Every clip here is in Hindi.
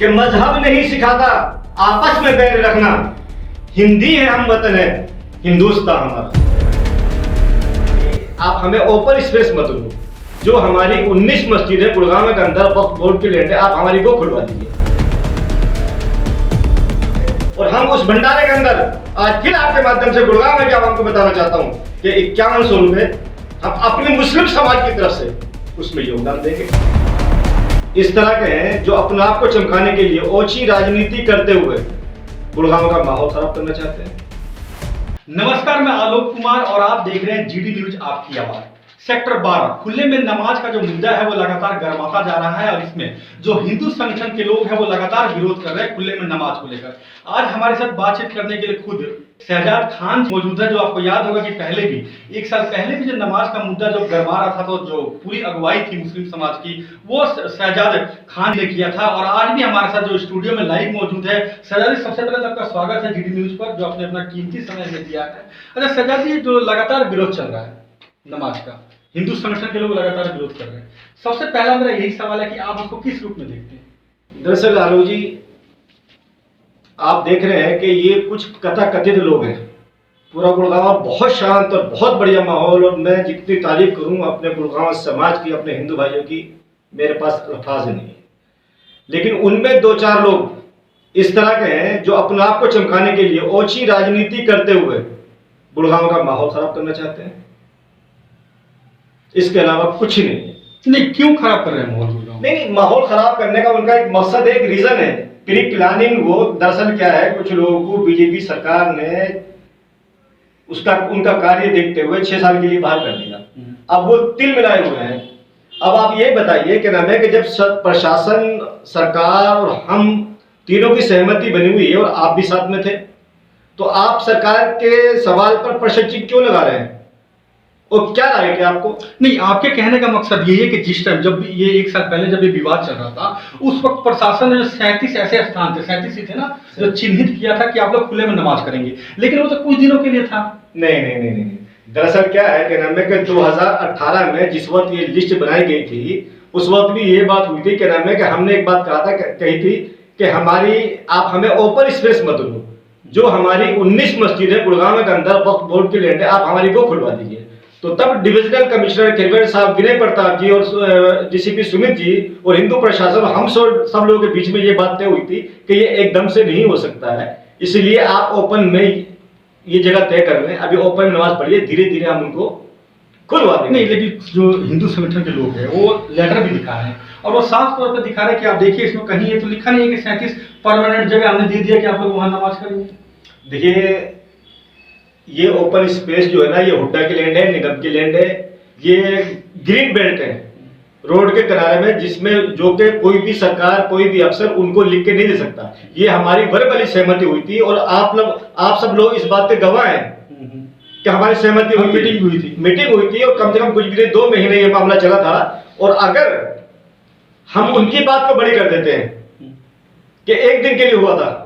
कि मजहब नहीं सिखाता आपस में बैर रखना। हिंदी है, हम वतन है, हिंदुस्तान हमारा। आप हमें ओपन स्पेस मत दो। जो हमारी 19 मस्जिद है गुड़गांव के अंदर वक्फ बोर्ड की लैंड है, आप हमारी वो खुलवा दीजिए। और हम उस भंडारे के अंदर आज फिर आपके माध्यम से गुड़गांव में क्या आपको बताना चाहता हूं कि 5100 रुपए हम अपने मुस्लिम समाज की तरफ से उसमें योगदान देंगे। इस तरह के हैं जो अपने आप को चमकाने के लिए ओछी राजनीति करते हुए गुड़गांव का माहौल खराब करना चाहते हैं। नमस्कार, मैं आलोक कुमार और आप देख रहे हैं जीडी न्यूज आपकी आवाज। सेक्टर 12 खुले में नमाज का जो मुद्दा है वो लगातार गर्माता जा रहा है और इसमें जो हिंदू संगठन के लोग हैं वो लगातार विरोध कर रहे हैं खुले में नमाज को लेकर। आज हमारे साथ बातचीत करने के लिए खुद शहजाद खान मौजूद है, जो आपको याद होगा कि पहले भी 1 साल पहले भी जो नमाज का मुद्दा जो गर्मा रहा था तो जो पूरी अगुवाई थी मुस्लिम समाज की वो शहजाद खान ने किया था। और आज भी हमारे साथ जो स्टूडियो में लाइव मौजूद है। शहजाद जी, सबसे पहले तो आपका स्वागत है जीडी न्यूज पर, जो आपने अपना कीमती समय हमें दिया है। अच्छा शहजाद जी, जो लगातार विरोध चल रहा है नमाज का, हिंदू संगठन के लोग लगातार विरोध कर रहे हैं, सबसे पहला मेरा यही सवाल है कि आप उसको किस रूप में देखते हैं? दरअसल आलोक जी, आप देख रहे हैं कि ये कुछ कथाकथित लोग हैं। पूरा गुड़गांव बहुत शांत और बहुत बढ़िया माहौल, और मैं जितनी तारीफ करूं अपने गुड़गांव समाज की, अपने हिंदू भाइयों की, मेरे पास अल्फाज नहीं है। लेकिन उनमें 2-4 लोग इस तरह के हैं जो अपने आप को चमकाने के लिए ओछी राजनीति करते हुए गुड़गांव का माहौल खराब करना चाहते हैं। इसके अलावा कुछ ही नहीं है। नहीं, क्यों खराब कर रहे हैं माहौल? नहीं, माहौल खराब करने का उनका एक मकसद है, एक रीजन है, प्री प्लानिंग। वो दरअसल क्या है, कुछ लोगों को बीजेपी सरकार ने उनका कार्य देखते हुए 6 साल के लिए बाहर कर दिया। अब वो तिल मिलाए हुए हैं। अब आप ये बताइए कि नाम है कि जब प्रशासन, सरकार और हम तीनों की सहमति बनी हुई है और आप भी साथ में थे, तो आप सरकार के सवाल पर प्रश्न चिन्ह क्यों लगा रहे हैं? और क्या राय है आपको? नहीं, आपके कहने का मकसद ये है कि जिस टाइम जब ये 1 साल पहले जब ये विवाद चल रहा था, उस वक्त प्रशासन ने जो 37 ऐसे स्थान थे, 37 ही थे ना, जो चिन्हित किया था कि आप लोग खुले में नमाज करेंगे, लेकिन वो तो कुछ दिनों के लिए था। नहीं। दरअसल क्या है कि नाम है कि 2018 में जिस वक्त ये लिस्ट बनाई गई थी, उस वक्त भी ये बात हुई थी कि नाम है कि हमने एक बात कहा था, कही थी कि आप हमें ओपन स्पेस मत दो। जो हमारी 19 मस्जिद है गुड़गांव के अंदर वक्फ बोर्ड की लैंड है, आप हमारी वो खुलवा दीजिए। तो तब डिविजनल कमिश्नर खिलवेड़ साहब, विनय प्रताप जी और डीसीपी सुमित जी और हिंदू प्रशासन, हम सब लोगों के बीच में ये बात तय हुई थी कि ये एकदम से नहीं हो सकता है, इसलिए आप ओपन में ये जगह तय कर लें। अभी ओपन में नमाज पढ़िए, धीरे धीरे हम उनको खुलवा देंगे। नहीं, लेकिन जो हिंदू संगठन के लोग हैं वो लेटर भी दिखा रहे हैं और वो साफ तौर पर दिखा रहे हैं कि आप देखिए, इसमें कहीं ये तो लिखा नहीं है कि 37 परमानेंट जगह हमने दे दिया कि आप लोग वहां नमाज करेंगे। देखिए, ये ओपन स्पेस जो है ना, ये हुड्डा की लैंड है, निगम की लैंड है, ये ग्रीन बेल्ट है रोड के किनारे में, जिसमें जो कि कोई भी सरकार, कोई भी अफसर उनको लिख के नहीं दे सकता। ये हमारी वर्बली सहमति हुई थी और आप सब लोग इस बात के गवाह हैं कि हमारी सहमति हुई, मीटिंग हुई थी और कम से कम कुछ भी 2 महीने ये मामला चला था। और अगर हम उनकी बात को बड़ी कर देते हैं कि 1 दिन के लिए हुआ था,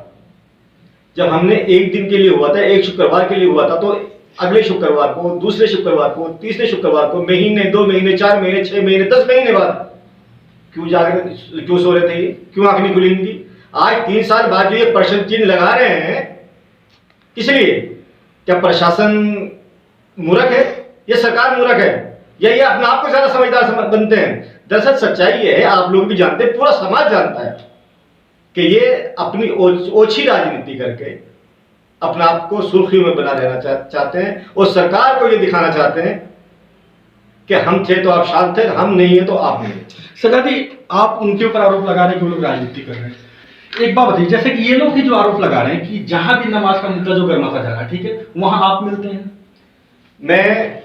जब हमने 1 दिन के लिए हुआ था, 1 शुक्रवार के लिए हुआ था, तो अगले शुक्रवार को, दूसरे शुक्रवार को, तीसरे शुक्रवार को, महीने, 2 महीने, 4 महीने, 6 महीने, 10 महीने बाद क्यों सो रहे थे? क्यों आंख नहीं खुली इनकी? आज 3 साल बाद जो ये प्रश्न चिन्ह लगा रहे हैं, किस लिए? क्या प्रशासन मूर्ख है या सरकार मूर्ख है या ये अपने आप को ज्यादा समझदार बनते हैं? दरअसल सच्चाई ये है, आप लोग भी जानते हैं, पूरा समाज जानता है कि ये अपनी ओछी राजनीति करके अपना आप को सुर्खियों में बना लेना चाहते हैं और सरकार को ये दिखाना चाहते हैं कि हम थे तो आप शांत थे, हम नहीं है तो आप नहीं। शहजाद जी, आप उनके ऊपर आरोप लगा रहे हैं कि वो लोग राजनीति कर रहे हैं। एक बात बताइए, जैसे कि ये लोग ही जो आरोप लगा रहे हैं कि जहां भी नमाज का मुद्दा जो गर्माता जा रहा है, ठीक है, वहां आप मिलते हैं। मैं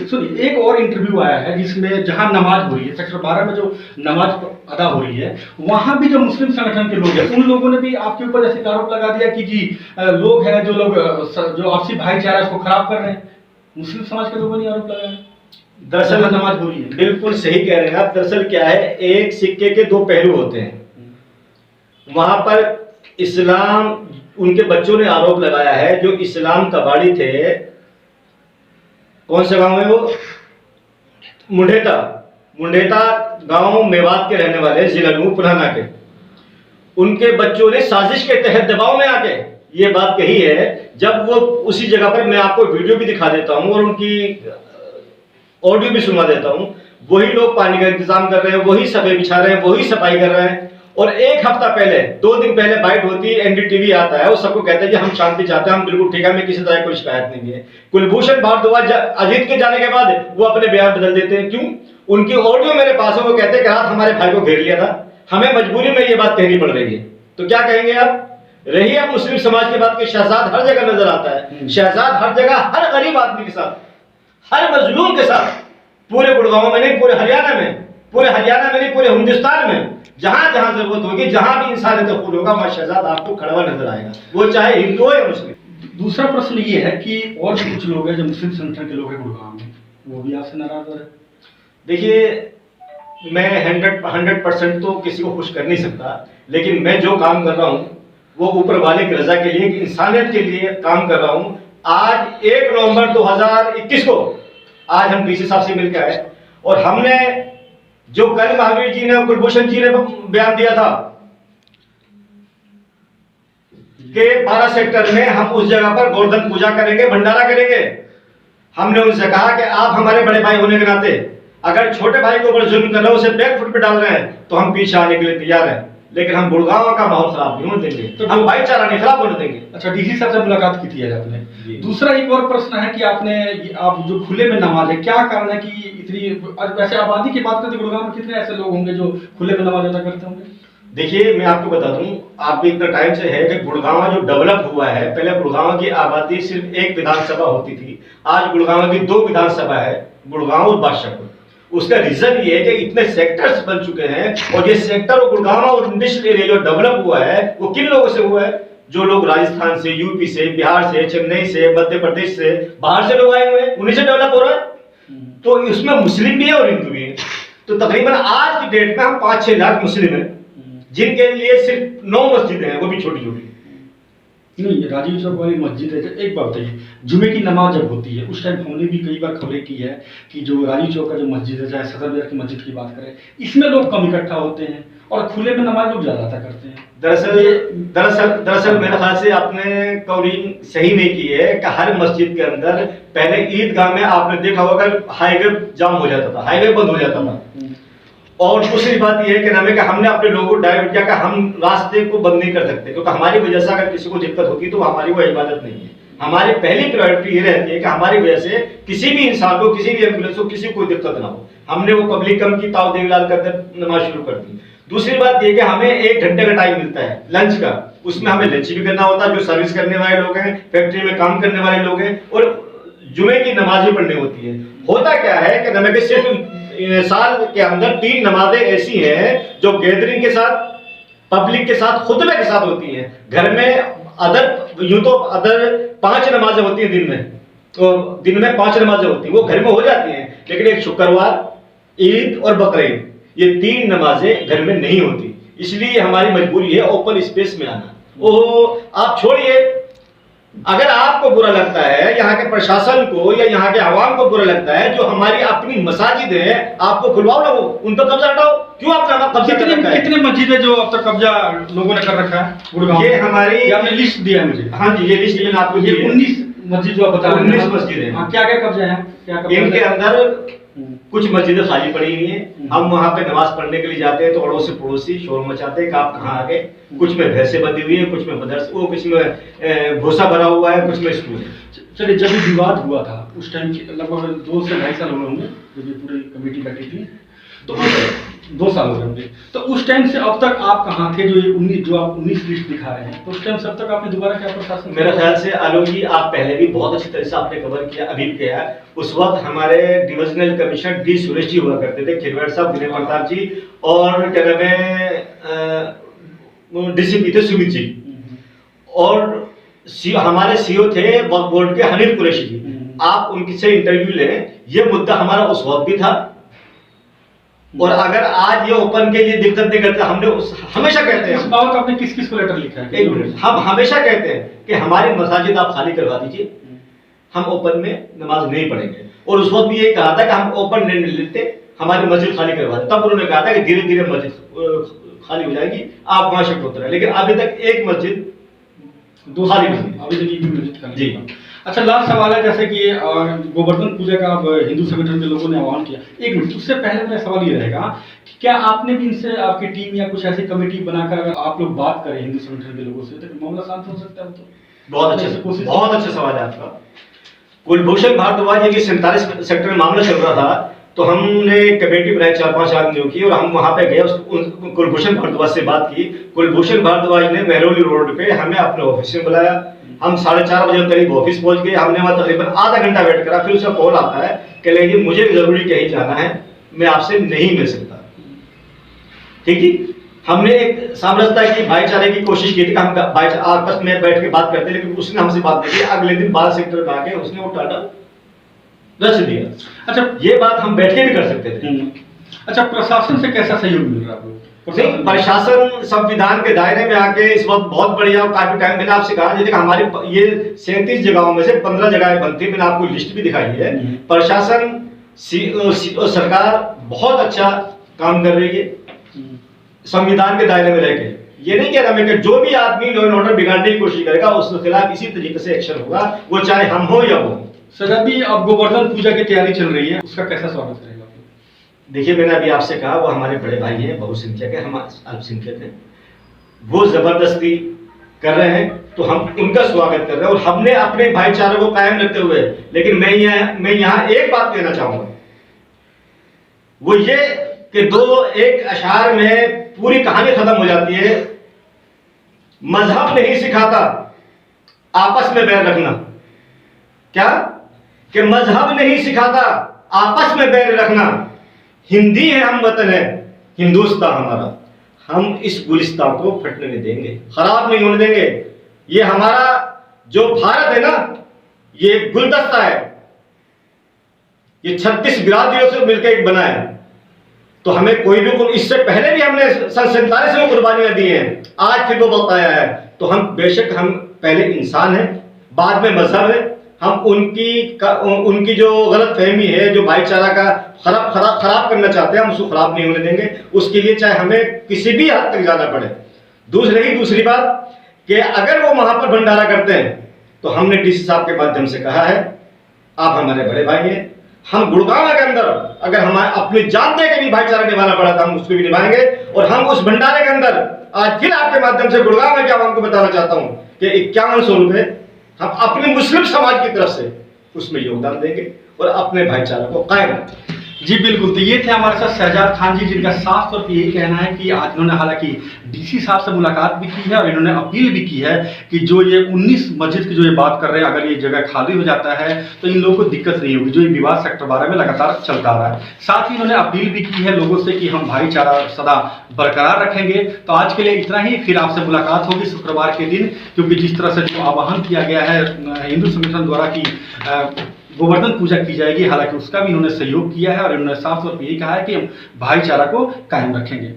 सुनिए, एक और इंटरव्यू आया है जिसमें जहां नमाज हो रही है, सेक्टर 12 में जो नमाज अदा हो रही है, वहां भी जो मुस्लिम संगठन के लोग हैं उन लोगों ने भी आपके ऊपर जैसे आरोप लगा दिया कि जी लोग हैं जो आपसी भाईचारा उसको खराब कर रहे हैं। मुस्लिम समाज के लोगों ने आरोप लगाया। दरअसल नमाज हो रही है, बिल्कुल सही कह रहे हैं आप। दरअसल क्या है, एक सिक्के के 2 पहलू होते हैं। वहां पर इस्लाम, उनके बच्चों ने आरोप लगाया है, जो इस्लाम कबाड़ी थे, कौन सा गांव है वो? मुंडेता गांव, मेवात के रहने वाले, जिला पुराना के, उनके बच्चों ने साजिश के तहत दबाव में आके ये बात कही है। जब वो उसी जगह पर, मैं आपको वीडियो भी दिखा देता हूं और उनकी ऑडियो भी सुना देता हूं, वही लोग पानी का इंतजाम कर रहे हैं, वही सफाई बिछा रहे हैं, वही सफाई कर रहे हैं। और एक हफ्ता पहले, 2 दिन पहले बाइट होती है, एनडीटीवी आता है, वो सबको कहते हैं कि हम शांति चाहते हैं, हम बिल्कुल ठीक है, हमें किसी तरह कोई शिकायत नहीं है। कुलभूषण भारद्वाज अजीत के जाने के बाद वो अपने बयान बदल देते हैं। क्यों? उनकी ऑडियो मेरे पास है, वो कहते हैं कि रात हमारे भाई को घेर लिया था, हमें मजबूरी में ये बात कहनी पड़ रही है। तो क्या कहेंगे आप? रही अब मुस्लिम समाज की बात की, शहजाद हर जगह नजर आता है, शहजाद हर जगह, हर गरीब आदमी के साथ, हर मजलूम के साथ, पूरे गुड़गांव में नहीं, पूरे हरियाणा में, पूरे हरियाणा में नहीं, पूरे हिंदुस्तान में, जहां जहां जरूरत होगी, जहां भी इंसानियत का खून होगा, वहां शहजाद आपको खड़ा हुआ नजर आएगा, वो चाहे हिंदू हो या मुस्लिम। दूसरा प्रश्न ये है कि और भी कुछ लोग हैं जो मुस्लिम संगठन के लोग हैं गुड़गांव में, वो भी आपसे नाराज हो रहे हैं। देखिए, मैं 100% तो किसी को खुश कर नहीं सकता, लेकिन मैं जो काम कर रहा हूं वो ऊपर वाले की रजा के लिए, इंसानियत के लिए काम कर रहा हूं। आज 1 नवंबर 2021 को आज हम डीसी साहब से मिलकर आए और हमने जो कल महावीर जी ने, कुलभूषण जी ने बयान दिया था कि 12 सेक्टर में हम उस जगह पर गोवर्धन पूजा करेंगे, भंडारा करेंगे। हमने उनसे कहा कि आप हमारे बड़े भाई होने के नाते अगर छोटे भाई के ऊपर जुल्म कर रहे हो, उसे बैक फुट पे डाल रहे हैं, तो हम पीछे आने के लिए तैयार हैं, लेकिन हम गुड़गांव का माहौल खराब नहीं होने देंगे, तो हम भाईचारा नहीं खराब होने देंगे। अच्छा, डीसी साहब से मुलाकात की थी आज आपने। दूसरा एक और प्रश्न है कि आप जो खुले में नमाज है, क्या कारण है कि इतनी, वैसे आबादी की बात करते गुड़गांव में कितने ऐसे लोग होंगे जो खुले में नमाज अदा करते होंगे? देखिए, मैं आपको बता दूं, आप भी इतना टाइम से है कि गुड़गांव जो डेवलप हुआ है, पहले गुड़गांव की आबादी सिर्फ 1 विधानसभा होती थी, आज गुड़गांव की 2 विधानसभा है, गुड़गांव और बादशाहपुर। उसका रीजन ये है कि इतने सेक्टर्स बन चुके हैं, और ये सेक्टर और गुड़गांव और इंडस्ट्रियल एरिया जो डेवलप हुआ है वो किन लोगों से हुआ है? जो लोग राजस्थान से, यूपी से, बिहार से, चेन्नई से, मध्य प्रदेश से, बाहर से लोग आए हुए हैं, उन्हीं से डेवलप हो रहा है। तो इसमें मुस्लिम भी है और हिंदू भी है। तो तकरीबन आज की डेट में हम 5-6 लाख मुस्लिम हैं, जिनके लिए सिर्फ 9 मस्जिदें हैं, वो भी छोटी छोटी। नहीं, राजीव चौक वाली मस्जिद है। एक बात बताइए, जुमे की नमाज जब होती है उस टाइम हमने भी कई बार खबरें की है कि जो राजीव चौक का जो मस्जिद है, चाहे सदर बाजार की मस्जिद की बात करें, इसमें लोग कम इकट्ठा होते हैं और खुले में नमाज लोग ज्यादा करते हैं। दरअसल मेरे ख्याल से आपने कवरिंग सही नहीं की है कि हर मस्जिद के अंदर पहले ईदगाह में आपने देखा होगा हाईवे जाम हो जाता था, हाईवे बंद हो जाता था। और दूसरी बात यह है कि हमें हमने अपने लोगों को डाइवर्ट किया कि हम रास्ते को बंद नहीं कर सकते, क्योंकि हमारी वजह से अगर किसी को दिक्कत होती तो हमारी वो इबादत नहीं है। हमारी पहली प्रायोरिटी ये रहती है कि हमारी वजह से किसी भी इंसान को, किसी भी एम्बुलेंस को, किसी को दिक्कत ना हो। हमने वो पब्लिक कम की ताव देवीलाल करके नमाज शुरू कर दी। दूसरी बात ये कि हमें 1 घंटे का टाइम मिलता है लंच का, उसमें हमें लंच भी करना होता है, जो सर्विस करने वाले लोग हैं, फैक्ट्री में काम करने वाले लोग हैं, और जुमे की नमाज भी पढ़नी होती है। होता क्या है कि नबी सिर्फ साल के अंदर 3 नमाजें ऐसी हैं जो गैदरिंग के साथ, पब्लिक के साथ, खुतबे के साथ होती हैं। घर में अदर 5 नमाजें होती हैं दिन में, तो दिन में 5 नमाजें होती हैं, वो घर में हो जाती हैं, लेकिन एक शुक्रवार, ईद और बकरीद, ये 3 नमाजें घर में नहीं होती। इसलिए हमारी मजबूरी है ओपन स्पेस में आना। ओहो, आप छोड़िए, अगर आपको बुरा लगता है, यहाँ के प्रशासन को या यहाँ के आवाम को बुरा लगता है, जो हमारी अपनी मसाजिद है आपको खुलवाओ ना, वो उन पर कब्जा हटाओ। क्यों आपने कब्जा कर रखा है? कितने मस्जिद है जो अब तक कब्जा लोगों ने कर रखा है गुड़गांव? ये हमारी, आपने लिस्ट दिया है मुझे। हाँ जी, ये लिस्ट मैंने आपको दी है। 19 मस्जिद जो आप बता रहे हैं, 19 मस्जिद है। हाँ, क्या क्या कब्जा है? इनके अंदर कुछ मस्जिदें खाली पड़ी हुई हैं, हम वहां पे नमाज पढ़ने के लिए जाते हैं तो अड़ोसी पड़ोसी शोर मचाते हैं कि आप कहाँ आ गए। कुछ में भैंसे बंधी हुई है, कुछ में मदरसा, वो कुछ में भूसा भरा हुआ है, कुछ में स्कूल है। चलिए, जब विवाद हुआ था उस टाइम लगभग 2 से 2.5 साल हुए होंगे जब ये पूरी कमेटी बैठी थी, तो 2 साल हो गए होंगे। तो उस टाइम से अब तक आप कहाँ थे? जो आप 19 लिस्ट दिखा रहे हैं, तो उस टाइम से अब तक आपने दोबारा क्या प्रशासन? मेरा ख्याल से आलोक जी, आप पहले भी बहुत अच्छी तरह से आपने कवर किया, अभी भी किया। उस वक्त हमारे divisional commissioner D Suresh ji हुआ करते थे, खिलवाड़ साहब, विनय प्रताप जी, और क्या नाम है, डीसीपी थे सुमित जी, और हमारे सीओ थे बोर्ड के हनीफ कुरैशी जी। आप उनकी से इंटरव्यू लें, ये मुद्दा हमारा उस वक्त भी था। और अगर आज ये ओपन के लिए दिक्कत नहीं करते, हमने हमेशा कहते हैं, इस बात आपने किस किस को लेटर लिखा है? एक मिनट, हम हमेशा कहते हैं कि हमारी मसाजिद आप खाली करवा दीजिए, हम ओपन में नमाज नहीं पढ़ेंगे। और उस वक्त भी ये कहा था कि हम ओपन नहीं लेते, हमारी मस्जिद खाली करवा दे। तब उन्होंने कहा था कि धीरे धीरे मस्जिद खाली हो जाएगी, आप वहां शिफ्ट होते रहे। लेकिन अभी तक एक मस्जिद दो खाली साल नहीं। अभी तक एक भी मस्जिद खाली जी। नहीं। अच्छा, लास्ट सवाल है, जैसे कि गोवर्धन पूजा का अब हिंदू संगठन के लोगों ने आह्वान किया, एक मिनट, उससे पहले मेरा सवाल ये रहेगा कि क्या आपने भी इनसे, आपकी टीम या कुछ ऐसी कमेटी बनाकर अगर आप लोग बात करें हिंदू संगठन के लोगों से तो मामला शांत हो सकता है? तो बहुत अच्छा सवाल है आपका। कुलभूषण भारद्वाज जी की 47 सेक्टर में मामला चल रहा था, तो हमने कमेटी बनाई, 4-5 आदमियों की, और हम वहां पे गए, कुलभूषण भारद्वाज से बात की। कुलभूषण भारद्वाज ने मेहरौली रोड पे हमें अपने ऑफिस में बुलाया। हम 4:30 बजे करीब ऑफिस पहुंच गए। हमने वहां तकरीबन आधा घंटा वेट करा, फिर उसका कॉल आता है कि लेकिन मुझे जरूरी कहीं जाना है, मैं आपसे नहीं मिल सकता। ठीक है, हमने एक सामरसता की, भाईचारे की कोशिश की थी कि हम आपस में बैठ के बात करते, लेकिन उसने हमसे बात नहीं की। अगले दिन 12 सेक्टर में आके उसने वो टाटा रच दिया। अच्छा, ये बात हम बैठ के भी कर सकते थे। अच्छा, प्रशासन से कैसा सहयोग मिल रहा है आपको? नहीं, प्रशासन संविधान के दायरे में आके इस वक्त बहुत बढ़िया, काफी टाइम मैंने आपसे कहा, जैसे हमारी ये 37 जगहों में से 15 जगहें बनती, मैंने आपको लिस्ट भी दिखाई है। प्रशासन सरकार बहुत अच्छा काम कर रही है संविधान के दायरे में रहकर। ये नहीं कह रहा मैं कि जो भी आदमी लॉ एंड ऑर्डर बिगाड़ने की कोशिश करेगा उसके खिलाफ इसी तरीके से एक्शन होगा, वो चाहे हम हो या वो। सर, अभी अब गोवर्धन पूजा की तैयारी चल रही है, उसका कैसा स्वागत करेगा? देखिए, मैंने अभी आपसे कहा वो हमारे बड़े भाई हैं, बहुसंख्यक है, हम अल्पसंख्यक हैं। वो जबरदस्ती कर रहे हैं तो हम उनका स्वागत कर रहे हैं, और हमने अपने भाईचारे को कायम रखते हुए, लेकिन मैं यहाँ एक बात कहना चाहूंगा, वो ये कि एक अशार में पूरी कहानी खत्म हो जाती है। मजहब नहीं सिखाता आपस में बैर रखना। क्या कि मजहब नहीं सिखाता आपस में बैर रखना। हिंदी है, हम वतन है, हिंदुस्तान हमारा, हम इस गुलिस्तान को फटने नहीं देंगे, खराब नहीं होने देंगे। ये हमारा जो भारत है ना, ये गुलदस्ता है, ये 36 बिरादरियों से मिलकर एक बना है। तो हमें कोई भी, इससे पहले भी हमने 47 में कुर्बानियां दी हैं, आज फिर वो वक्त आया है। तो हम बेशक, हम पहले इंसान हैं, बाद में मजहब है। हम उनकी जो गलत फहमी है, जो भाईचारा का खराब करना चाहते हैं, हम उसको खराब नहीं होने देंगे। उसके लिए चाहे हमें किसी भी हद तक जाना पड़े। दूसरी बात कि अगर वो वहां पर भंडारा करते हैं तो हमने डीसी साहब के माध्यम से कहा है, आप हमारे बड़े भाई हैं, हम गुड़गांव के अंदर अगर हमारे अपनी जान दे के भी भाईचारा निभाना पड़ा था, हम उसको भी निभाएंगे। और हम उस भंडारे के अंदर आज फिर आपके माध्यम से गुड़गांव में क्या आपको बताना चाहता हूं कि 5100 रुपए हम अपने मुस्लिम समाज की तरफ से उसमें योगदान देंगे और अपने भाईचारा को कायम रखेंगे। जी बिल्कुल, तो ये थे हमारे साथ शहजाद खान जी, जिनका साफ तौर पे यही कहना है कि आज इन्होंने हालांकि डीसी साहब से मुलाकात भी की है और इन्होंने अपील भी की है कि जो ये 19 मस्जिद की जो ये बात कर रहे हैं, अगर ये जगह खाली हो जाता है तो इन लोगों को दिक्कत नहीं होगी, जो ये विवाद सेक्टर 12 में लगातार चलता आ रहा है। साथ ही इन्होंने अपील भी की है लोगों से कि हम भाईचारा सदा बरकरार रखेंगे। तो आज के लिए इतना ही, फिर आपसे मुलाकात होगी शुक्रवार के दिन, क्योंकि जिस तरह से जो आह्वान किया गया है हिंदू संगठन द्वारा की गोवर्धन पूजा की जाएगी, हालांकि उसका भी इन्होंने सहयोग किया है और इन्होंने साफ तौर पर यही कहा है कि हम भाईचारा को कायम रखेंगे।